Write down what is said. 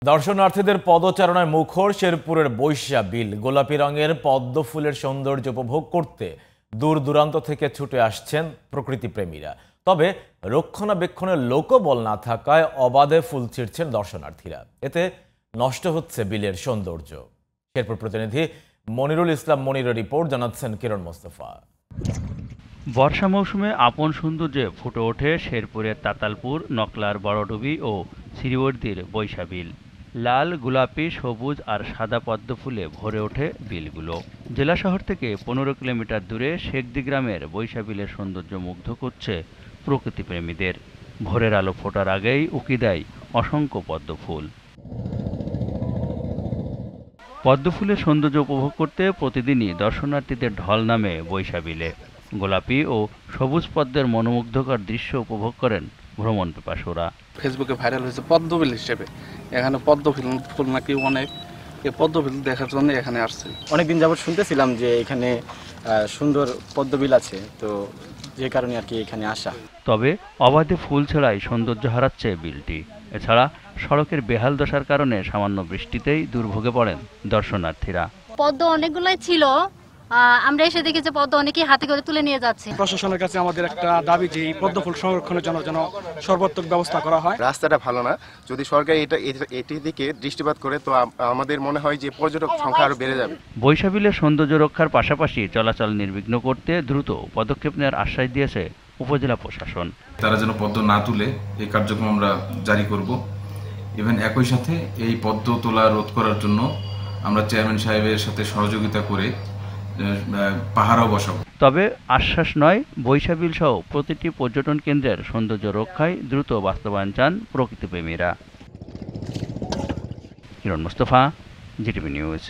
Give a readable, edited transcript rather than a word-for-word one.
দর্শনার্থীদের পদচারণায় মুখর শেরপুরের বৈশা বিল। গোলাপি রঙের পদ্ম ফুলের সৌন্দর্য উপভোগ করতে দূর দূরান্ত থেকে ছুটে আসছেন প্রকৃতিপ্রেমীরা। তবে রক্ষণাবেক্ষণের লোকবল না থাকায় অবাধে ফুল ছিঁড়ছেন দর্শনার্থীরা। এতে নষ্ট হচ্ছে বিলের সৌন্দর্য। শেরপুর প্রতিনিধি মনিরুল ইসলাম মনিরের রিপোর্ট, জানাচ্ছেন কিরণ মোস্তফা। বর্ষা মৌসুমে আপন সৌন্দর্যে ফুটে ওঠে শেরপুরের তাতালপুর, নকলার বড়ডুবি ও শ্রীবর্দীর বৈশা বিল। লাল, গোলাপি, সবুজ আর সাদা পদ্ম ফুলে ভরে ওঠে বিলগুলো। জেলা শহর থেকে 15 কিলোমিটার দূরে শেখদি গ্রামের বৈশা বিলের সৌন্দর্য মুগ্ধ করছে প্রকৃতিপ্রেমীদের। ভোরের আলো ফোটার আগেই উকি দেয় অসংখ্য পদ্ম ফুল। পদ্ম ফুলের সৌন্দর্য উপভোগ করতে প্রতিদিনই দর্শনার্থীদের ঢল নামে বৈশা বিলে। গোলাপি ও সবুজ পদ্মের মনোমুগ্ধকর দৃশ্য উপভোগ করেন ভ্রমণ পিপাসুরা। ফেসবুকে ভাইরাল হয়েছে পদ্মবিল হিসেবে। এখানে পদ্ম ফুল নাকি অনেক, এই পদ্মবিল দেখার জন্য এখানে আসছে। অনেকদিন যাবত শুনতেছিলাম যে এখানে সুন্দর পদ্মবিল আছে, তো যে কারণে আর কি এখানে আসা। তবে অবাধে ফুল ছড়ায় সৌন্দর্য হারাচ্ছে বিলটি। এছাড়া সড়কের বেহাল দশার কারণে সামান্য বৃষ্টিতেই দুর্ভোগে পড়েন দর্শনার্থীরা। পদ্ম অনেকগুলাই ছিল, আমরা এসে দেখেছি পদ্ম অনেকেই হাতে করে তুলে নিয়ে যাচ্ছে। প্রশাসনের কাছে আমাদের একটা দাবি যে এই পদ্ম ফুল সংরক্ষণের জন্য যেন সর্বাত্মক ব্যবস্থা করা হয়। রাস্তাটা ভালো না, যদি সরকার এটির দিকে দৃষ্টিপাত করে তো আমাদের মনে হয় যে পর্যটক সংখ্যা আরো বেড়ে যাবে। বৈশা বিলের সৌন্দর্য রক্ষার পাশাপাশি চলাচল নির্বিঘ্ন করতে দ্রুত পদক্ষেপ নেওয়ার আশ্বাস দিয়েছে উপজেলা প্রশাসন। তারা যেন পদ্ম না তুলে এই কার্যক্রম আমরা জারি করব। ইভেন একই সাথে এই পদ্ম তোলা রোধ করার জন্য আমরা চেয়ারম্যান সাহেবের সাথে সহযোগিতা করে পাহারাও বসাবো। তবে আশ্বাস নয়, বৈশা বিল সহ প্রতিটি পর্যটন কেন্দ্রের সৌন্দর্য রক্ষায় দ্রুত বাস্তবায়ন চান প্রকৃতিপ্রেমীরা। কিরণ মোস্তফা, জিটিভি নিউজ।